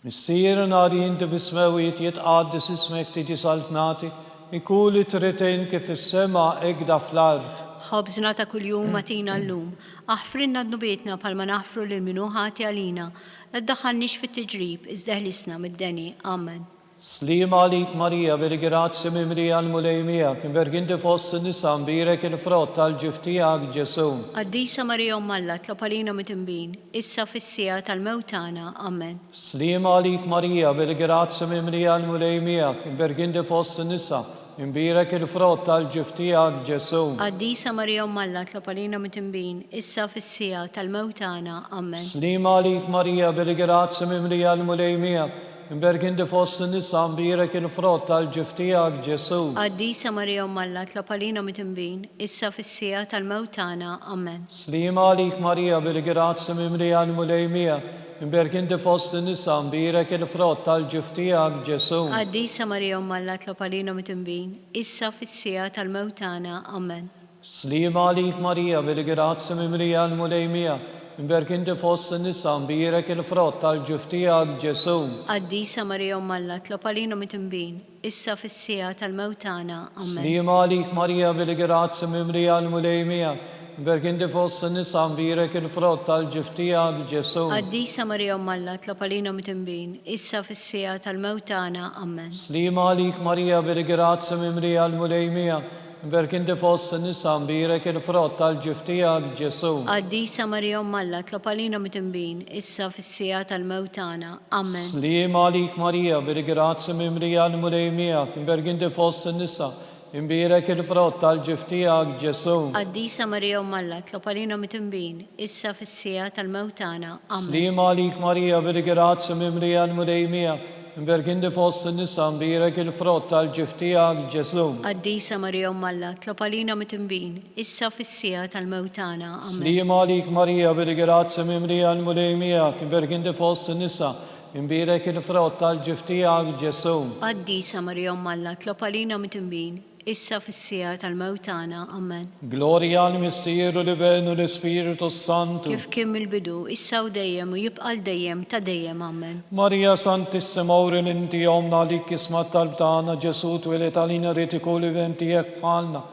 Missier nari inti fismewiet jitqaddis ismek tiġi saltnati, ikuli tritin kif is-sema egda fl-art. Ħobżna ta' kuljum atina llum, aħfrinna d-nubietna palma naħfru lil minu ħati għalina, la ddaħħalniex fit-tiġrib, iżda ħlisna mid-deni. Amen. Sliem għalik Marija, bil-grazzi mimlija l-mulej miegħek, mberk inti fost in-nisa mbirek il-frott tal-ġif tiegħek Ġesu. Qaddisa Marija Umm Alla, tlob għalina mit-tinbin, issa fis-sija tal-mewt tagħna. Amen. Sliem għalik Marija, bil-grazzi mimlija l-mulej miegħek, mberk inti fost in-nisa imbirek il-frott tal-ġif tiegħek Ġesu. Qaddisa Marija Umm Alla, tlob għalina mit-tinbin, issa fis-sija tal-mewt tagħna. Amen. Sliem għalik Marija, bil-grazzi mimlija l-mulej miegħek, mberk inti fost in-nisa mbirek il-frott tal-ġif tiegħek Ġesu. Qaddisa Marija Umm Alla, tlob għalina mit-tinbin, issa fis-sija tal-mewt tagħna. Amen. Sliem għalik Marija, bil-grazzi mimlija l-mulej miegħek, mberk inti fost in-nisa mbirek il-frott tal-ġif tiegħek Ġesu. Qaddisa Marija Umm Alla, tlob għalina mit-tinbin, issa fis-sija tal-mewt tagħna. Amen. Sliem għalik Marija, bil-grazzi mimlija l-mulej miegħek, mberk inti fost in-nisa mbirek il-frott tal-ġif tiegħek Ġesu. Qaddisa Marija Umm Alla, tlob għalina mit-tinbin, issa fis-sija tal-mewt tagħna. Amen. Sliem għalik Marija, bil-grazzi mimlija l-mulej miegħek, mberk inti fost in-nisa mbirek il-frott tal-ġif tiegħek Ġesu. Qaddisa Marija Umm Alla, tlob għalina mit-tinbin, issa fis-sija tal-mewt tagħna. Amen. Sliem għalik Marija, bil-grazzi mimlija l-mulej miegħek, mberk inti fost in-nisa mbirek il-frott tal-ġif tiegħek Ġesu. Qaddisa Marija Umm Alla, tlob għalina mit-tinbin, issa fis-sija tal-mewt tagħna. Amen. Sliem għalik Marija, bil-grazzi mimlija l-mulej miegħek, mberk inti fost in-nisa imbirek il-frott tal-ġif tiegħek Ġesu. Qaddisa Marija Umm Alla, tlob għalina mit-tinbin, issa fis-sija tal-mewt tagħna. Amen. Sliem għalik Marija, bil-grazzi mimlija l-mulej miegħek, mberk inti fost in-nisa mbirek il-frott tal-ġif tiegħek Ġesu. Qaddisa Marija Umm Alla, tlob għalina mit-tinbin, issa fis-sija tal-mewt tagħna. Amen. Sliem għalik Marija, bil-grazzi mimlija l-mulej miegħek, mberk inti fost in-nisa imbirek il-frott tal-ġif tiegħek Ġesu. Qaddisa Marija Umm Alla, tlob għalina mit-tinbin, issa fis-sija tal-mewt tagħna. Amen. Gloria għal-Missier u l-Ibn u l-Ispiritu Santu. Kif kien mill-bidu, issa u dejjem u jibqa' dejjem ta' dejjem. Amen. Marija Santissima, urin inti omna li kismat tal-btana, Ġesu twilet għalina rrit ikun l-Ibn tiegħek bħalna.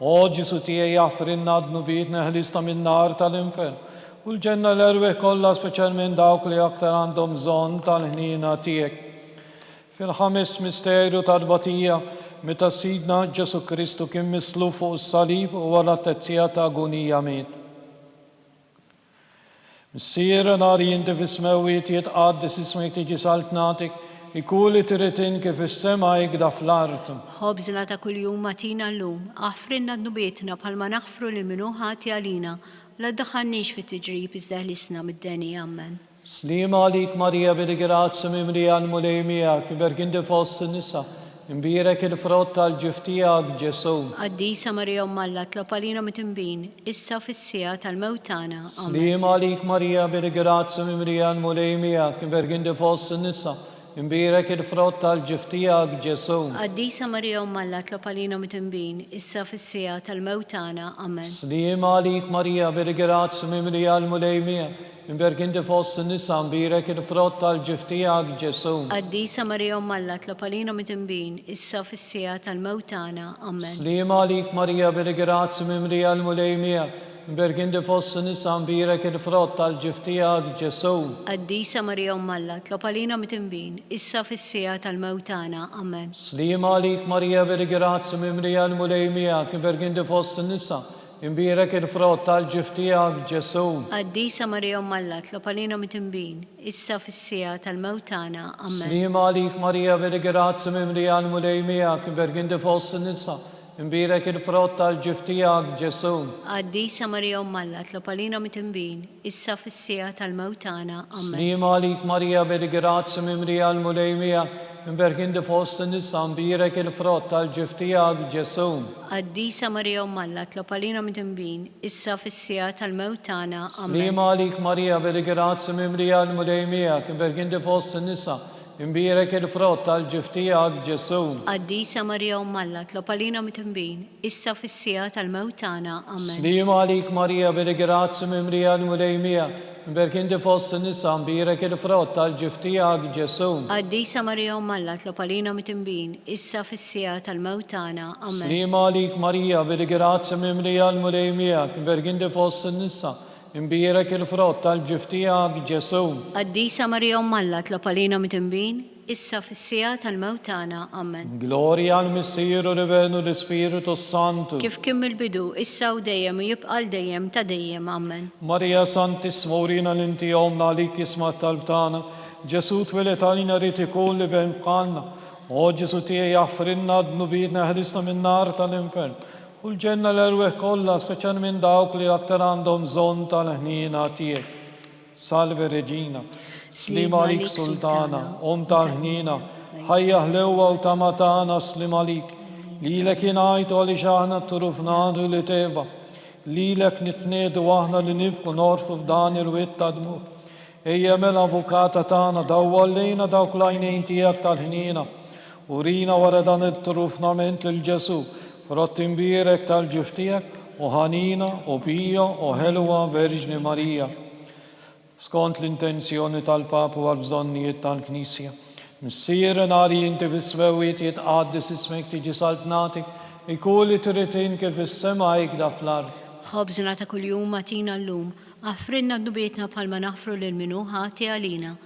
O Ġesu tiegħi jaffrinna d-nubietna ħelista minn nar tal-infern. U l-ġenna l-erweħ kollha speċjalment dawk li aktar għandhom bżonn tal-ħnina tiegħek. Fil-ħames misteru tal-batija, meta Sidna Ġesu Kristu kien mislu fuq is-salib u wara t-tezzija ta' agonija miet. Missier nari inti fismewiet jitqaddis ismek tiġi saltnatik, ikuli tritin kif is-sema egda fl-art. Ħobżna ta' kuljum atina llum, aħfrinna d-nubietna bħalma naħfru lil minu ħati għalina, la ddaħħalniex fit-tiġrib iżda ħlisna mid-deni. Amen. Sliem għalik Marija, bil-grazzi mimlija l-mulej miegħek, mberk inti fost in-nisa imbirek il-frott tal-ġif tiegħek Ġesu. Qaddisa Marija Umm Alla, tlob għalina mit-tinbin, issa fis-sija tal-mewt tagħna. Amen. Sliem għalik Marija, bil-grazzi mimlija l-mulej miegħek, mberk inti fost in-nisa imbirek il-frott tal-ġiftijak Ġesu. Qaddisa Marija Umm Alla, tlob għalina mitnbin, issa fis-sija tal-mewt tagħna. Amen. Slim għalik Marija, bil-grazzi mimlija l-mulejmija, imbirek inti fost in-nisa, imbirek il-frott tal-ġiftijak Ġesu. Qaddisa Marija Umm Alla, tlob għalina mitnbin, issa fis-sija tal-mewt tagħna. Amen. Slim għalik Marija, bil-grazzi mimlija l-mulejmija, imbirek inti fost in-nisa, imbirek il-frott tal-ġiftijak Ġesu. Qaddisa Marija Umm Alla, tlob għalina mitnbin, issa fis-sija tal-mewt tagħna. Amen. Slim għalik Marija, bil-grazzi mimlija l-mulejmija, imbirek inti fost in-nisa, imbirek il-frott tal-ġiftijak Ġesu. Qaddisa Marija Umm Alla, tlob għalina mitnbin, issa fis-sija tal-mewt tagħna. Amen. Slim għalik Marija, bil-grazzi mimlija l-mulejmija, imbirek inti fost in-nisa, imbirek il-frott tal-ġiftijak Ġesu. Qaddisa Marija Umm Alla, tlob għalina mitnbin, issa fis-sija tal-mewt tagħna. Amen. Slim għalik Marija, bil-grazzi mimlija l-mulejmija, imbirek inti fost in-nisa, imbirek il-frott tal-ġiftijak Ġesu. Qaddisa Marija Umm Alla, tlob għalina mitnbin, issa fis-sija tal-mewt tagħna. Amen. Slim għalik Marija, bil-grazzi mimlija l-mulejmija, imbirek inti fost in-nisa, imbirek il-frott tal-ġiftijak Ġesu. Qaddisa Marija Umm Alla, tlob għalina mitnbin, issa fis-sija tal-mewt tagħna. Amen. Slim għalik Marija, bil-grazzi mimlija l-mulejmija, imbirek inti fost in-nisa, imbirek il-frott tal-ġiftijak Ġesu. Qaddisa Marija Umm Alla, tlob għalina mitnbin, issa fis-sija tal-mewt tagħna. Amen. Slim għalik Marija, bil-grazzi mimlija l-mulejmija, imbirek inti fost in-nisa, imbirek il-frott tal-ġiftijak Ġesu. Qaddisa Marija Umm Alla, tlob għalina mitnbin, issa fis-sija tal-mewt tagħna. Amen. Gloria al-Missieru l-Ibnu l-Spiritu Santu. Kif kien mill-bidu, issa u dejjem u jibqa' dejjem ta' dejjem. Amen. Marija Santissima urina l-inti omna għalik isma tal-btana, Ġesu twilet għalina rrit ikun li ben bqalna, o Ġesu tiegħi jaffrinna d-nubitna ħrisna minn nar tal-infern. U l-ġenna l-erweħ kollha, speċjal minn dawk li aktar għandhom bżonn tal-ħnina tiegħek. Salve Regina, slim għalik Sultana, tal-ħnina, ħajja ħlewa u tamatana slim għalik. Lilek jinajtu għalli xaħna t-turufnadu li teba, lilek nitnedu aħna li nibku norfu f'dan il-wit ta' dmur. Ejja mel-avukata tana, dawwallina dawk lajnejn tijak tal-ħnina, urina wara dan il-turufnament l-Ġesu, frott imbirek tal-ġiftijak, u ħanina, u pija, u ħelwa Verġni Marija. Skont l-intenzjoni tal-Papu għal-bżonnijiet tal-Knisja. Missir nari inti fis-swewiet jitqaddis ismek tiġi saltnatik, ikuli tiritin kif is-sema jikda fl-ard. Ħobżna ta' kuljum matina llum, għafrinna d-nubietna bħalma naħfru lil-minu ħati għalina,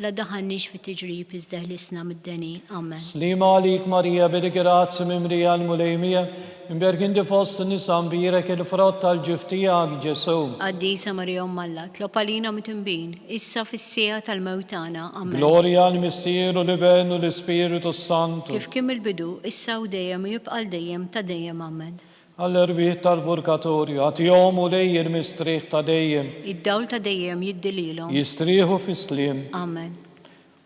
la daħannix fit-tiġrib iżdeħlisna mid-deni. Amen. Slim għalik Marija, bil-grazzi mimlija l-mulejmija, imbirek inti fost in-nisa, imbirek il-frott tal-ġiftijak Ġesu. Qaddisa Marija Umm Alla, tlob għalina mitnbin, issa fis-sija tal-mewt tagħna. Amen. Gloria al-Missieru l-Ibnu l-Spiritu Santu. Kif kien mill-bidu, issa u dejjem u jibqa' dejjem ta' dejjem. Amen. Għall-erbieħ tal-Purgatorju, għatjom u lejjer mistriħ ta' dejjem. Id-dawl ta' dejjem jiddililhom. Jistriħu fi-slim. Amen.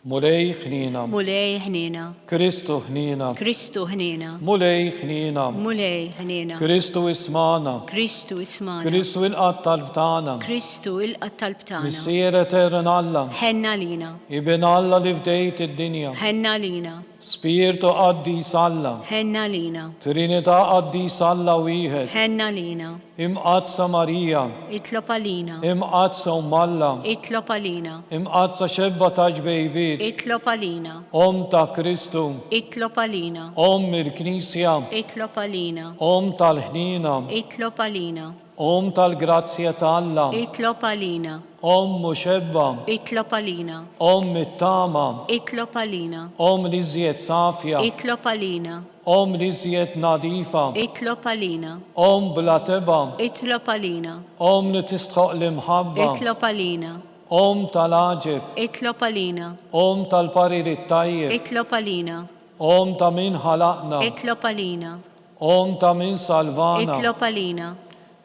Mulej ħnina. Mulej ħnina. Kristu ħnina. Kristu ħnina. Mulej ħnina. Mulej ħnina. Kristu ismana. Kristu ismana. Kristu il-qatt tal-btana. Kristu il-qatt tal-btana. Missier etern Alla. Ħenna lina. Ibn Alla li fdejt id-dinja. Ħenna lina. Spiritu qaddis Alla. Ħenna lina. Trinità qaddis Alla wieħed. Ħenna lina. Imqazza Marija. Itlob għalina. Imqazza Alla. Itlob għalina. Imqazza xebba ta' ġbejbiet. Itlob għalina. Ta' Kristu. Itlob għalina. Il-Knisja. Itlob għalina. Tal-ħnina. Itlob għalina. Tal-grazzja ta' Alla. Itlob għalina. Muxebba. Itlob għalina. Mit-tama. Itlob għalina. Li żjed safja. Itlob għalina. Li żjed nadifa. Itlob għalina. Bla teba. Itlob għalina. Li tistħoq l-imħabba. Itlob għalina. Tal-aġeb. Itlob għalina. Tal-parir it-tajjeb. Itlob għalina. Ta' min ħalaqna. Itlob għalina. Ta' min salvana. Itlob għalina.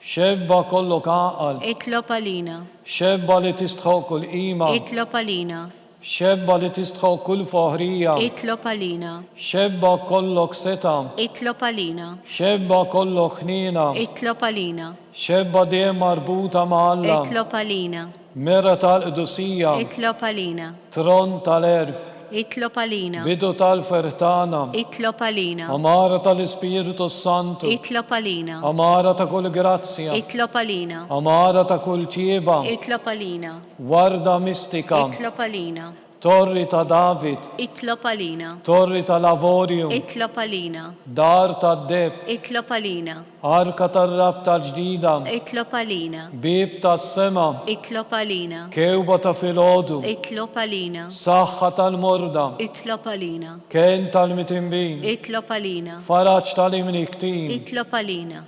Xebba kollok aqal. Itlob għalina. Xebba li tistħoq kull qima. Itlob għalina. Xebba li tistħoq kull foħrija. Itlob għalina. Xebba kollok seta. Itlob għalina. Xebba kollok ħnina. Itlob għalina. Xebba dejjem marbuta ma' Alla. Itlob għalina. Mera tal-qdusija. Itlob għalina. Tron tal-erf. Itlob għalina. bidu tal-fertana, Itlob għalina. amara tal-Ispiritu Santu, Itlob għalina. amara ta' kull grazzja, Itlob għalina. amara ta' kull ċieba, Itlob għalina. warda mistika, Itlob għalina. torri ta' David, Itlob għalina. torri ta' Lavorium, Itlob għalina. dar ta' Deb, Itlob għalina. arka tar-rab tal-ġdida, Itlob għalina. bib tas-sema, Itlob għalina. kewba ta' filgħodu, Itlob għalina. saħħa tal-morda, Itlob għalina. ken tal-mitimbin, Itlob għalina. faraġ tal-imniktin, Itlob għalina.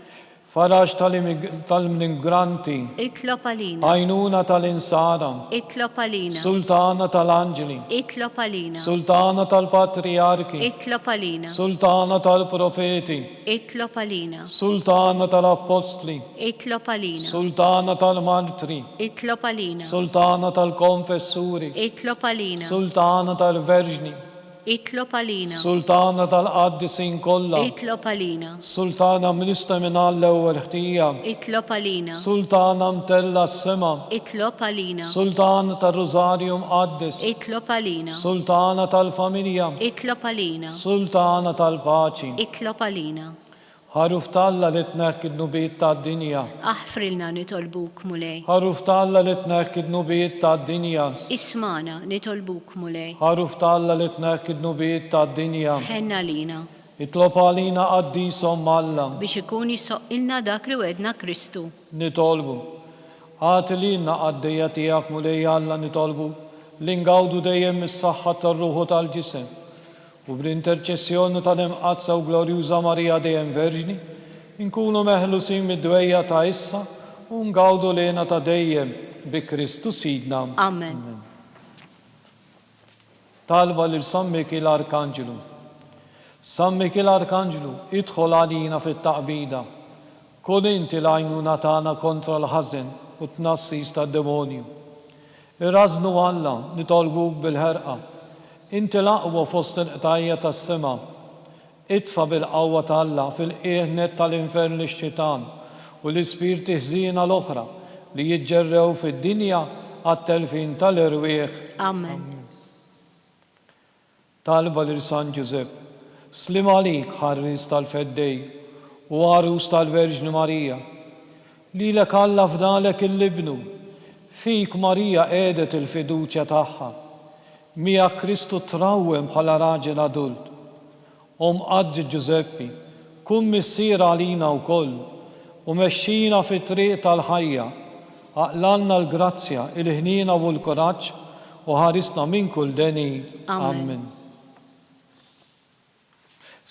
faraġ tal-immigranti, Itlob għalina. għajnuna tal-insara, Itlob għalina. sultana tal-anġeli, Itlob għalina. sultana tal-patriarki, Itlob għalina. sultana tal-profeti, Itlob għalina. sultana tal-apostli, Itlob għalina. sultana tal-martri, Itlob għalina. sultana tal-konfessuri, Itlob għalina. sultana tal-verġni, Itlob għalina. sultana tal-qaddisin kollha, Itlob għalina. sultana minista minn l-ewwel ħtija, Itlob għalina. sultana mtella s-sema, Itlob għalina. sultana tal-Rosarium Qaddis, Itlob għalina. sultana tal-familja, Itlob għalina. sultana tal-paċi, Itlob għalina. ħaruf talla li tneħkid nubiet tad-dinja, Aħfrilna nitolbuk mulej. ħaruf talla li tneħkid nubiet tad-dinja, Ismana nitolbuk mulej. ħaruf talla li tneħkid nubiet tad-dinja, Ħenna lina itlob għalina qaddisom Alla, biex ikun jisoqilna dak li wedna Kristu. nitolbu. Għati lina għaddejja tijak mulej Alla nitolbu, li ngawdu dejjem mis-saħħa tar-ruħu tal-ġisem. U bl-interċessjoni tal-imqazza u glorjuża Marija dejjem Verġni, inkunu meħlusin mid-dwejja ta' issa u ngawdu lena ta' dejjem bi Kristu Sidna. Amen. Talba lil San Mikil Arkanġelu. San Mikil Arkanġelu, idħol għalina fit-taqbida. Kun inti l-għajnuna tagħna kontra l-ħażen u t-nassis tad-demonju. Irrażnu Alla nitolbuk bil-ħerqa. Inti l-aqwa fost il-qtajja tas-sema. Itfa bil-qawwa tal-Alla fil-qieħnet tal-infern l-xitan u l-ispirti ħżiena l-oħra li jiġġerrew fid-dinja għat-telfin tal-irwieħ. Amen. Talba lil San Ġusepp, slim għalik ħarris tal-feddej u għarus tal-Verġni Marija, li l-ek Alla fdalek il-libnu, fik Marija edet il-fiduċja tagħha, mija Kristu trawwem bħala raġel adult. Qaġġi Ġuseppi, kun missier għalina wkoll u mexxina fit-triq tal-ħajja, aqlanna l-grazzja, il-ħnina u l-kuraġġ u ħarisna minn kull deni. Amen.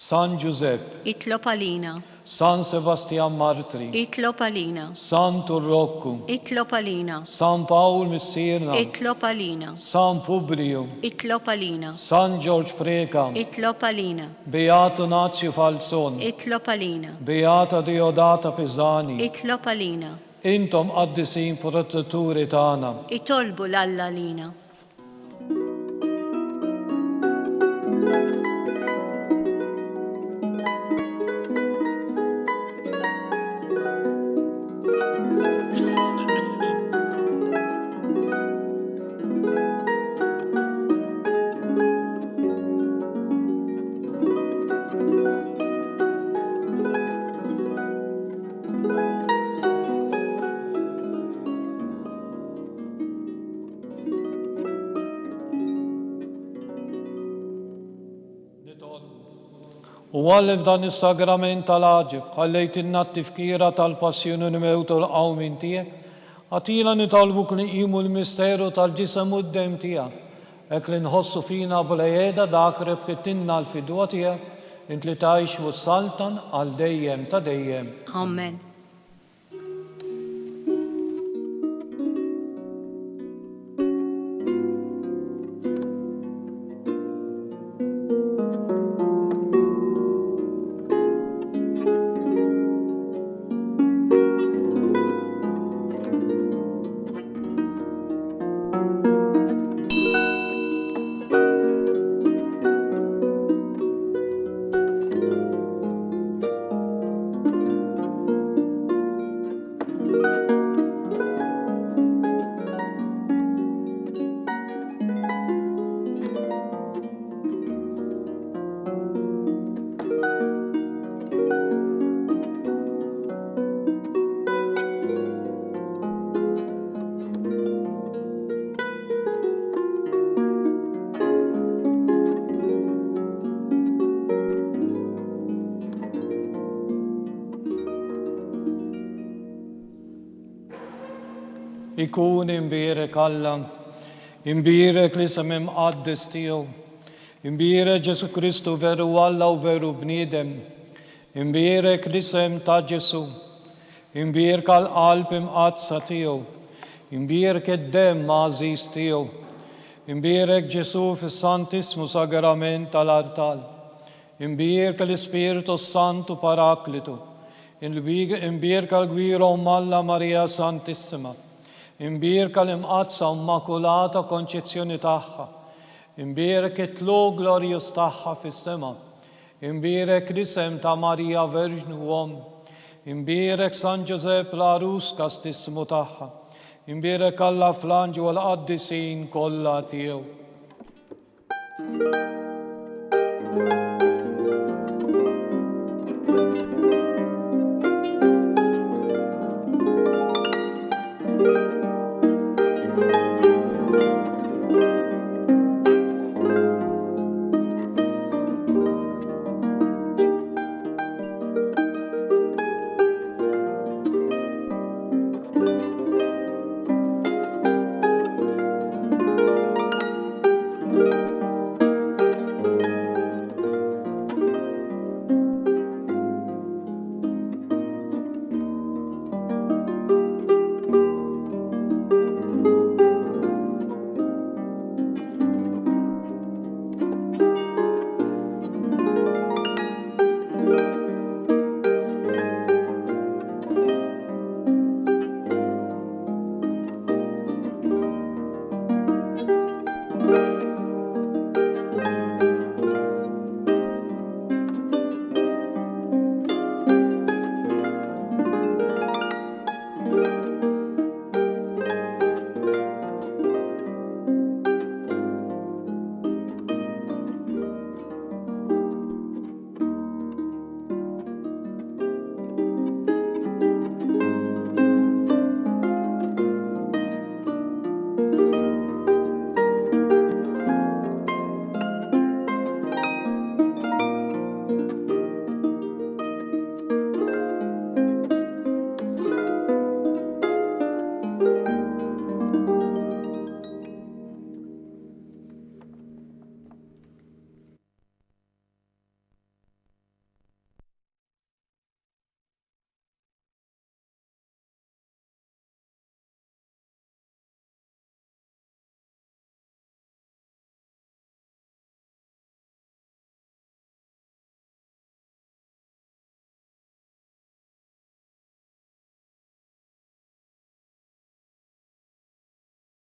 San Giuseppe, Itlob għalina. San Sebastian Martri, Itlob għalina. San Turroccu, Itlob għalina. San Paul Missirna, Itlob għalina. San Publio, Itlob għalina. San George Preka, Itlob għalina. Beato Nazio Falzon, Itlob għalina. Beata Diodata Pisani, Itlob għalina. intom qaddisin protetturi tagħna. Itolbu l-Alla lina. U għalli f'dan is-sagrament tal-ħaġib, ħallejt in-nattifkira tal-passjoni nimewtu l-qawmin tiegħek, għatila nitolbu kniqimu l-misteru tal-ġisem u d-dem tiegħek. Ek li nħossu fina b'lejeda dak rebkittinna l-fidwa tiegħek, int li tgħix u saltan għal dejjem ta' dejjem. Amen. ikun imbirek Alla, imbirek l-isem imqaddis tiegħu, imbirek Ġesu Kristu veru Alla u veru bniedem, imbirek l-isem ta' Ġesu, imbirek għal-qalb imqazza tiegħu, imbirek id-dem mażis tiegħu, imbirek Ġesu fis-Santismu Sagrament tal-Artal, imbirek l-Ispiritu Santu Paraklitu, imbirek l-Gwira Alla Marija Santissima, imbirek l-imqazza Immakulata Konċezzjoni tagħha, imbirek it-tlu glorjus tagħha fis-sema, imbirek l-isem ta' Marija Verġnu Uom, imbirek San Ġosep l-Arus kastismu tagħha, imbirek Alla flanġu l-qaddisin kollha tiegħu.